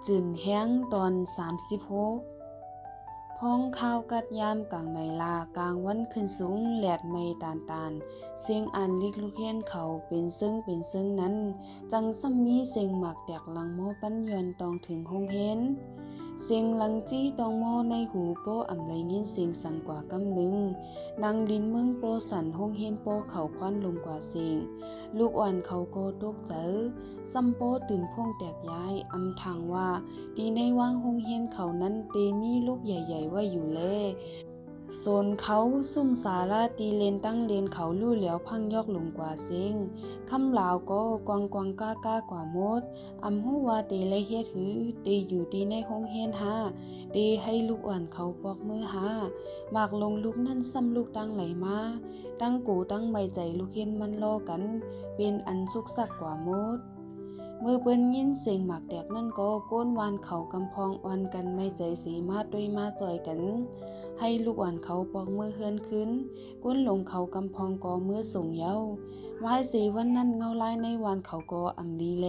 จืนแห้งตอน36พ้องข้าวกัดยามกลางในลากลางวันขึ้นสูงแหลดไม่ตานเสียงอันลิกลูกเฮียนเขาเป็นซึ่งนั้นจังซ้ำมีเสียงหมักแตกหลังโมปัญญอนตองถึงห้องเห็นเสียงหลังจี้ตองโมในหูโปอำไรยินเสียงสั่นกว่ากำนึงนางลินเมืองโปสันห้องเห็นโปเขาควันลงกว่าเสียงลูกอ่อนเขาโกตกเจอซัมโปตื่นพงแตกย้ายอำทางว่าดีในว่างห้องเฮียนเขานั้นเตมีลูกใหญ่ๆไว้อยู่แลโซนเขาซุ่มสาลาตีเลนตั้งเลนเขาลู่เหลียวพังยอกลงกว่าเซ็งคำลาวก็กวางก้ากว่าหมดอำฮู้ว่าเตเลยเฮ็ดหือเตอยู่ดีในห้องเฮียนหาเตให้ลูกอ่อนเขาปอกมือหามากลงลูกนั่นซ้ำลูกตั้งไหลมาตั้งกูตั้งไม่ใจลูกเฮียนมันรอกันเป็นอันสุกสักกว่าหมดมือเปิ้นยินเสียงหมากแตกนั่นก็ก้นวานเขากำพองอ่อนกันไม่ใจสีมาด้วยมาจอยกันให้ลูกอ่อนเขาปอกมือเฮือนขึ้นก้นลงเขากำพองก็มือส่งเย้าวายสีวันนั้นเงาลายในวานเขาก็อำลีเล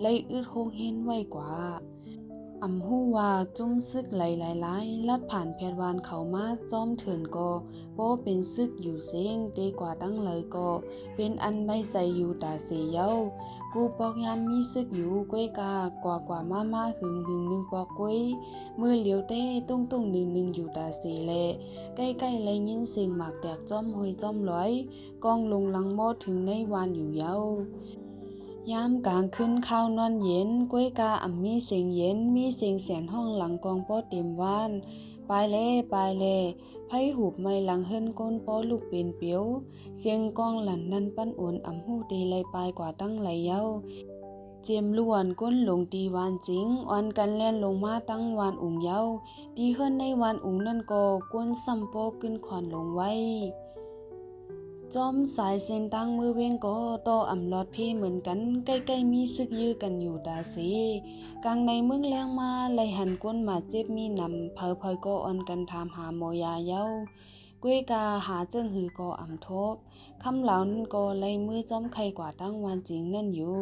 ไล่อึดโฮงเห็นไว้กว่าอำฮู้ว่าจุ้มซึกหลายลัดผ่านแพทย์วานเขามาจอมเถินก็โป้เป็นซึกอยู่เสียงเตกว่าตั้งเลยก็เป็นอันไม่ใจอยู่ตาเสียเย้ากูปอกยามมีซึกอยู่ก้วยกว่ามาหึงนึงปอกก้วยมือเหลียวเต้ตุ้งนึงอยู่ตาเสียแลใกล้ๆเลยยินเสียงหมากแตกจ้อมหอยจ้อมร้อยกองลงหลังหม้อถึงในวานอยู่เย้ายามกลางคืนข้าวนอนเย็นก้วยมีเสียงเย็นมีเสียงแสนห้องหลังกองป้อเต็มว่านไปเล่ไผหูบไม่หลังเฮิรนก้นป้อลูกเป็นเปียวเสียงกองหลั่นนั้นปั้นโอนหูตีไหลปลายกว่าตั้งไหลเย้าเจียมล้วนก้นหลงตีวานจริงอ่อนกันแล่นลงมาตั้งวานอุ๋งเย้าดีเฮิรนในวานอุ๋งนั่นก็ก้นซ้ำโป้ขึ้นขวานลงไว้จอมสายเส้นตั้งมือเว้งก็ต่ออำลอดเพเหมือนกันใกล้ๆมีซึกยื้อกันอยู่ตาสีกลางในเมืองแรงมาไหลหันก้นมาเจ็บมีนำเพอก็อ่อนกันถามหาหมอยาเย้าก้วยกาหาเจิ้งหือก็อำทบคำเหล่านั้นก็ไล่มือจอมไข่กว่าตั้งวานจริงนั่นอยู่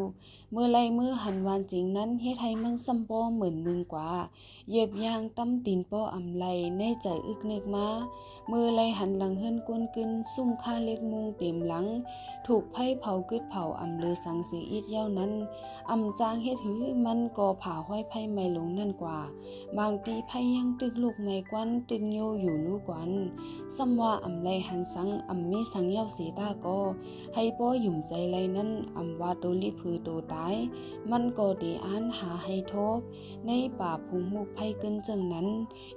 เมื่อไล่มือหันวานจริงนั้นเฮ็ดให้มันซ้ำป้อเหมือนมึงกว่าเหยียบยางตั้มตีนป้ออำไลในใจอึกนึกมามือไล่หันหลังเฮิรนก้นกึนซุ่มค่าเล็กมุงเต็มหลังถูกไผ่เผากึดเผาอำเลือสังเสียอีดเย้านั้นอำจางเฮ็ดหือมันก็ผ่าห้อยไผ่ไม่ลงนั่นกว่าบางตีไผ่ยังตึกลูกไม่กวันตึกโยอยู่ลูกวันซ้ำว่าอำไลหันสังมีสังเย้าสีตาก็ให้ป้อหยุ่มใจไลนั้นว่าโตลิพือโตตายมันก็เดอ่านหาให้ทบในป่าภูมุกไผ่เกินจังนั้น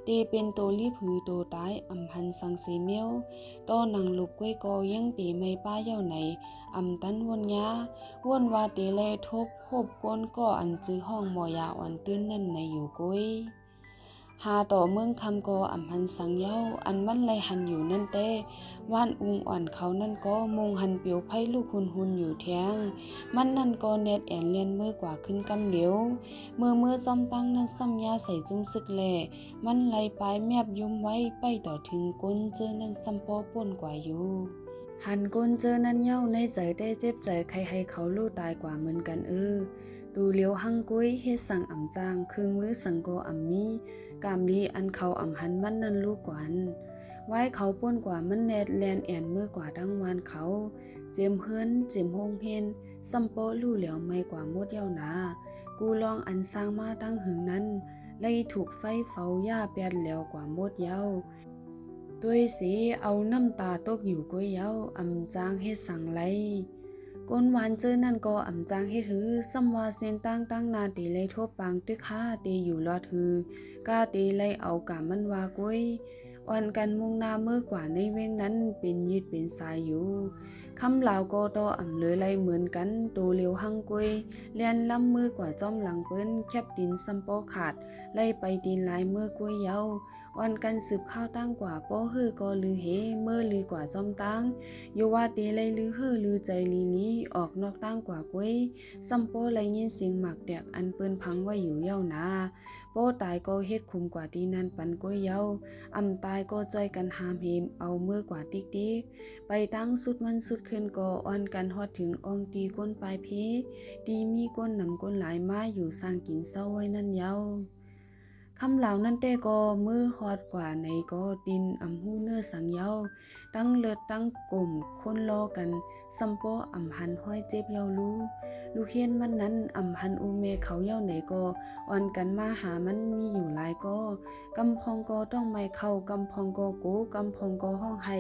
เตเป็นโตลิพือโตตายหันสังเสเมียวต้อนังลูกก้วยก็ยังเตไม่ป้าเย้าไหนตันวนยาวนว่าเตเลทบหบก้นก็อันจื้อห้องหมอยาอ่อนตื้นนั่นในอยู่ก้วยหาต่อเมืองคำก็หันสังเย้าอันมันไลหันอยู่นั่นเต้ว่านอุงอ่อนเขานั่นก็มงหันเปียวไผ่ลูกหุนอยู่แทงมันนั่นก็เน็ดแอนเลียนมือกว่าขึ้นกำเหลียวมือจอมตั้งนั้นซ้ำยาใส่จุ้มซึกแลมันไลปลายแมบยุ่มไว้ไปต่อถึงก้นเจอนั้นซ้ำป้อป่นกว่าอยู่หันก้นเจอนั้นเย้าในใจได้เจ็บใจใครให้เขาลู่ตายกว่าเหมือนกันดูเลี้ยวหังกุ้ยเฮ็ดสั่งจางคืนมือสังโกมีกามลีอันเขาหันมันนั่นลูกกวนไว้เขาป้นกว่ามันแนดแลนแอนมือกว่าดังวานเขาเจียมเฮือนเจียมโฮงเฮนซัมโปลู่เหลียวไม่กว่าหมดเย้านากูลองอันสร้างมาตั้งหึงนั้นเลยถูกไฟเฝ้าย่าแปดแล้วกว่าหมดเย้าด้วยสิเอาน้ำตาตกอยู่ก้วยเย้าจางเฮ็ดสั่งไลก้นหวานเจอนั่นก็จางเฮ็ดหือซ้ำว่าเส้นตั้งนาตีเลยทบปางตึกห้าตีอยู่รอดหือกาตีเลยเอากามันว่าก้วยอ่อนกันมุงนาเมื่อกว่าในเว้งนั้นเป็นยืดเป็นสายอยู่คำลาวก็ต่อเลยไลเหมือนกันโตเร็วหังก้วยเลียนล้ำมือกว่าจอมหลังเปิ้นแคบดินซ้ำโปขาดไล่ไปดินลายมือก้วยเย้า วันกันสืบข้าวตั้งกว่าป้อฮือก็ลือเฮเมื่อลือกว่าจอมตั้งโยว่าเตไลลือฮือลือใจลีลีออกนอกตั้งกว่าก้วยซัมโป้ไลยินเสียงหมักแดกอันเปิ้นพังไว้อยู่เย้านาโป้ตายก็เฮ็ดคุมกว่าดีนั้นปันก้วยเย้าอำตายก็จอยกันหามเฮมเอาเมื่อกว่าติ๊กไปตั้งสุดมันสุดขึ้นก็อ่อนกันฮอดถึงอองตีก้นปลายเพดีมีก้นนำก้นหลายมาอยู่สร้างกินเศร้าไว้นั่นเย้าคำเหล่านั้นแต่ก็มือฮอดกว่าในก็ดินอำหูเนื้อสังเย้าตั้งเลิศตั้งกลมคนรอกันซัมโปอำหันห้อยเจ็บเย้าลูกเฮียนมันนั้นอำหันอูเมเขาเย้าไหนก็อ่อนกันมาหามันมีอยู่หลายก็กำพองก็ต้องไม่เข้ากำพองก็โกกำพองก็ห้องให้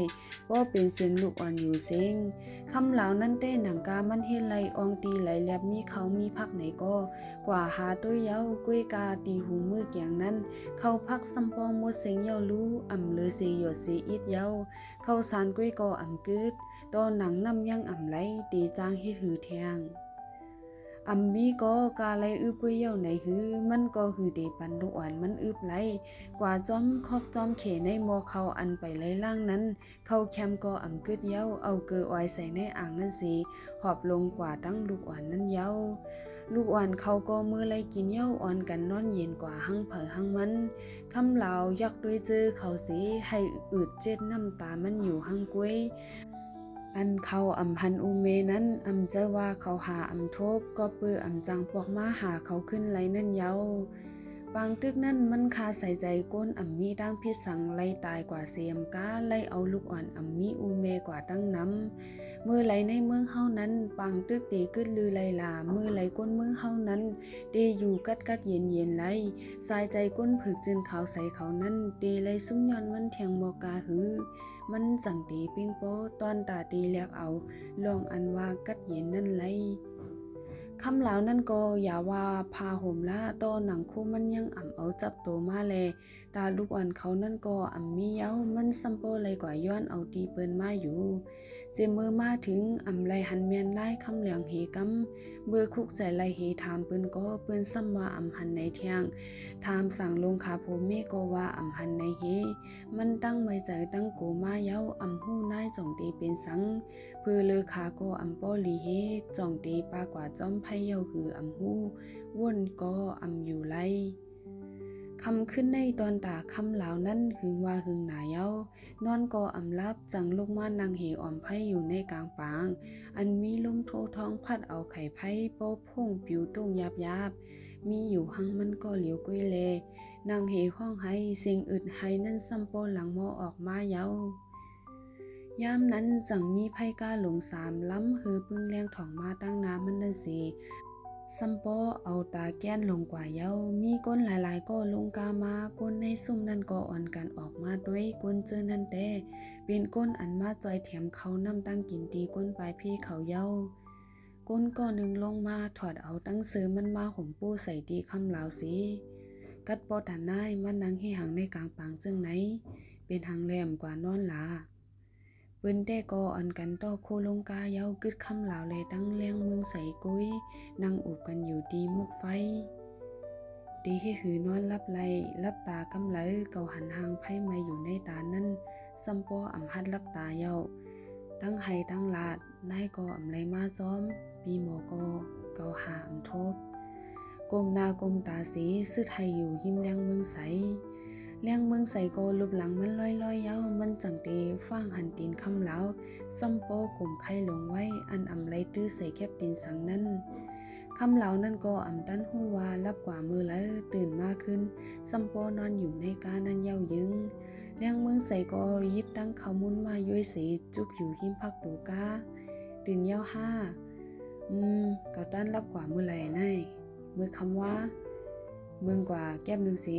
บ่เป็นเสียงลูกอ่อนอยู่เสียงคำเหล่านั้นแต่หนังกามันเฮ็ดไหลอองตีไหลแลบมีเขามีพักไหนก็กว่าหาตัวเย้ากุ้ยกาตีหูมือเกียงนั้นเขาพักซัมปองหมดเสียงเย้ารู้อำเลยเสียหยดเสียอิดเย้าเขาสารกุ้ยก็อำกึดตอนหนังนำยังอำไหลตีจางเฮ็ดหือแทงอำมีก็กาไหลอึบกุ้ยเย้าไหนหือมันก็คือเดปันลูกอ่อนมันอึบไหลกว่าจอมคอกจอมเขในมอเขาอันไปไหลล่างนั้นเขาแคมก็อำกึดเย้าเอาเกลืออ้อยใส่ในอ่างนั้นสิหอบลงกว่าตั้งลูกอ่อนนั้นเย้าลูกอ่อนเขาก็มือไล่กินเย้าอ่อนกันนอนเย็นกว่าหังเผอหังมันคำเหล่ายักด้วยเจอเขาสิให้อืดเจ็ดน้ำตามันอยู่หังกุ้ยอันเขาอำพันอูเมนั้นอำเจอว่าเขาหาอำทบก็ปื้ออำจังปอกมาหาเขาขึ้นไหลนั่นเย้าบางตึกนั่นมันคาใส่ใจก้นอำมีดังพิษสังไล่ตายกว่าเสียมกาไล่เอาลูกอ่อนอำมีอูเมกว่าตั้งน้ำมือไหลในเมืองเฮานั้นปางตึกตีกึดลือไลลามือไหลก้นเมืองเฮานั้นตีอยู่กัดเย็นไหลสายใจก้นผึกจึนขาวใสเขานั้นตีไหลซุ้มย้อนมันแทงมอกาหือมันจังตีปิ้งโปตอนตาตีเลียกเอาลองอันว่ากัดเย็นนั่นไหลคำเหล่านั้นก็อย่าว่าพาห่มละตอหนังคู่มันยังเอาจับโตมาแลตาลูกอ่อนเขานั่นก็มีเย้ามันซัมโปเลยกว่าย้อนเอาตีเปิ้นมาอยู่เจมือมาถึงไหลหันเมียนไล่คำเหลียงเหกำเบื่อคุกใจไล่เหถามเปิ้นก็เปิ้นซ้ำว่าหันในเทียงถามสั่งลงคาโพเมก็ว่าหันในเฮมันตั้งไม่ใจตั้งโกมาเย้าหู้นายจ่องตีเป็นสังเพื่อเลอขาก็ป้อลีเฮจ่องตีปากว่าจอมไพเย้าคือหู้ว่นก็อยู่ไลคำขึ้นในตอนตาคำเหล่านั้นหึงว่าหึงหนาเย้านอนก็ลับจังลูกมานางเหอ่อมไพ่อยู่ในกลางปางอันมีลมโทท้องพัดเอาไข่ไพ่โป๊พุ่งปิวตุ้งยับมีอยู่หังมันก็เหลียวก้วยเลนางเหห้องให้สิ่งอึดให้นั่นซัมโปหลังโมออกมาเย้ายามนั้นจังมีไพ่ก้าหลงสามล้ำคือปึ้งแรงถ่องมาตั้งน้ำมันนั่นสิซัมโปเอาตาแก้นลงกว่าเย้ามีก้นหลายๆก็ลงกามาก้นในซุ่มนั่นก็อ่อนกันออกมาด้วยก้นเจอนั่นแต่เป็นก้นอันมาจอยแถมเขานำตั้งกินตีก้นปลายพี่เขาเย้าก้นก็หนึ่งลงมาถอดเอาตั้งเสือมันมาห่มปูใส่ตีคำเหลาสิกัดปอฐานนายมันนังให้หังในกลางปางจึงไหนเป็นหังแหลมกว่านอนหลาปืนแต่ก็อันกันต่อโคลงกาเย้ากึดคำเหล่าเลยตั้งเลี้ยงเมืองใส่กุ้ยนั่งอุบกันอยู่ดีมุกไฟตีให้หือนอนรับไหลรับตากำไหลเก่าหันหางไพ่มาอยู่ในตานั้นซัมปอหัดรับตาเย้าตั้งไห้ตั้งลาดนายก็ไหลมาซ้อมปีหมอก็เก่าหาทบก้มหน้าก้มตาสีซึดให้อยู่หิมเลี้ยงเมืองใสเลี้ยงเมืองใส่โกรูปหลังมันลอยเย้ามันจังเตฟังหันตีนคำเหลาซัมโปกลมไข่ลงไว้อันไหลตื้อใส่แคบตีนสังนั้นคำเหลานั้นก็ตั้นหูวารับกว่ามือแล้วตื่นมากขึ้นซัมโปนอนอยู่ในกานั้นเย้ายึงเลี้ยงเมืองใส่ก็ยิบตั้งเขามุนมาย้อยเสจุกอยู่หิมพักดูกาตื่นเย้าห้าก็ตั้นรับกว่ามือไหลในมือคำว่ามึงกว่าแก้มหนึ่งสิ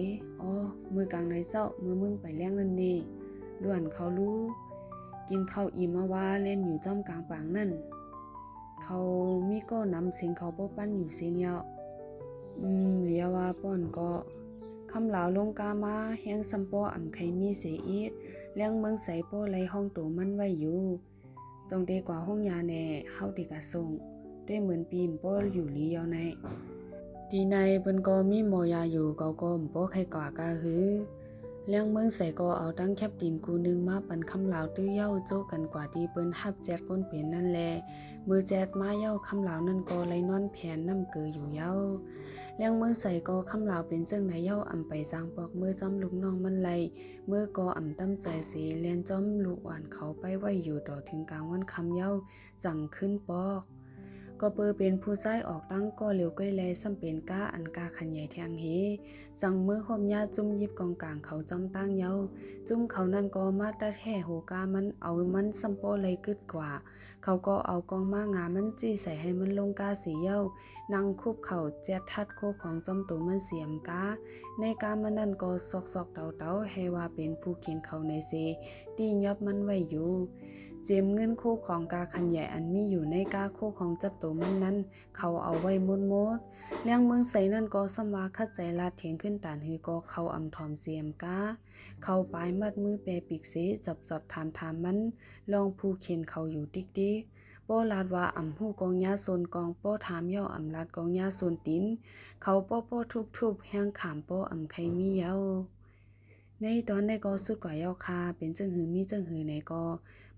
มือกลางในเจ้ามือมึงไปเลี้ยงนั่นดีด่วนเขารู้กินข้าวอิ่มมาว่าเล่นอยู่จ้อมกลางปางนั่นเขามีก็นำเสียงเขาป้ปั้นอยู่เสียงยาวเลียว่าป้อนก็คำเหลาลงกามาแห้งซัมปอไข่มีเสียอีดเลี้ยงเมืองใส่ป้อไหลห้องตัวมันไว้อยู่จงเตกว่าห้องยาแน่เฮาติกะส่งด้วยเหมือนปีมป้ออยู่ลียาวในทีในเปิ้นก็มีหมอยาอยู่ก็ป้อไข่กว่ากาหือ เลี้ยงเมืองใส่ก็เอาตั้งแคบดินกูนึงมาปันคำลาวตื้อเย้าโจ้กันกว่าที่เปิ้นฮับแจดก้นเป็นนั่นแลมือแจดมาเย้าคำลาวนั่นก็ไลนอนแผนน้ำเกออยู่เย้าเลี้ยงเมืองใส่ก็คำลาวเป็นจังไหนเย้าอำไปจางปอกมือจอมลูกน้องมันไลเมื่อก็อำตั้มใจสีเลียนจอมลูกอ่อนเขาไปไว้อยู่ต่อถึงกลางวันคำเย้าจังขึ้นปอกก็เปอเป็นผู้ใจออกตั้งก็เหลียวก้อยแลซ้ำเป็นก้าอันกาขันใหญ่แทงเฮจังเมื่อคมยาจุ่มยิบกองกลางเขาจอมตั้งเย้าจุ่มเขานั่นก็มาตะแท่โหกามันเอามันซัมโปเลยกึดกว่าเขาก็เอากองมางามันจี้ใส่ให้มันลงกาสีเย้านั่งคุบเข่าแจดทัดโคของจอมตูมันเสียมกาในกามันนั่นก็ซอกเตาให้ว่าเป็นผู้เขียนเขาในเซตียับมันไว้อยู่เจมเงินคู่ของกาขันใหญ่อันมีอยู่ในกาคู่ของจับตัวมันนั้นเขาเอาไว้หมดเลี้ยงเมืองใสนั่นก็สำว่าคัดใจลาดเถียงขึ้นตานฮือก็เขาอำถอมเจียมกาเขาปลายมัดมือแปรปีกเสจับจอบถามมันลองผู้เข็นเขาอยู่ติ๊กโป้ลาดว่าอำหู้กองยาโซนกองโป้ถามย่ออำลาดกองยาโซนตินเขาโป้ทุบแห้งขามโป้อำใครมีเย้าในตอนในก็สุดกว่าเย้าคาเป็นจังหือมีจังหือไหนก็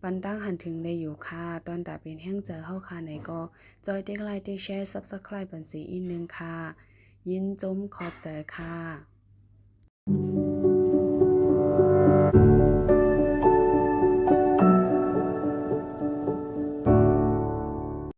ปันตั้งหันถึงได้อยู่ค่ะตอนตาเป็นแห้งเจอเข้าค่ะไหนก็จอยติ๊กไลค์ติ๊กแชร์ Subscribe บันสีอีกนึงค่ะยินจมขอบใจค่ะ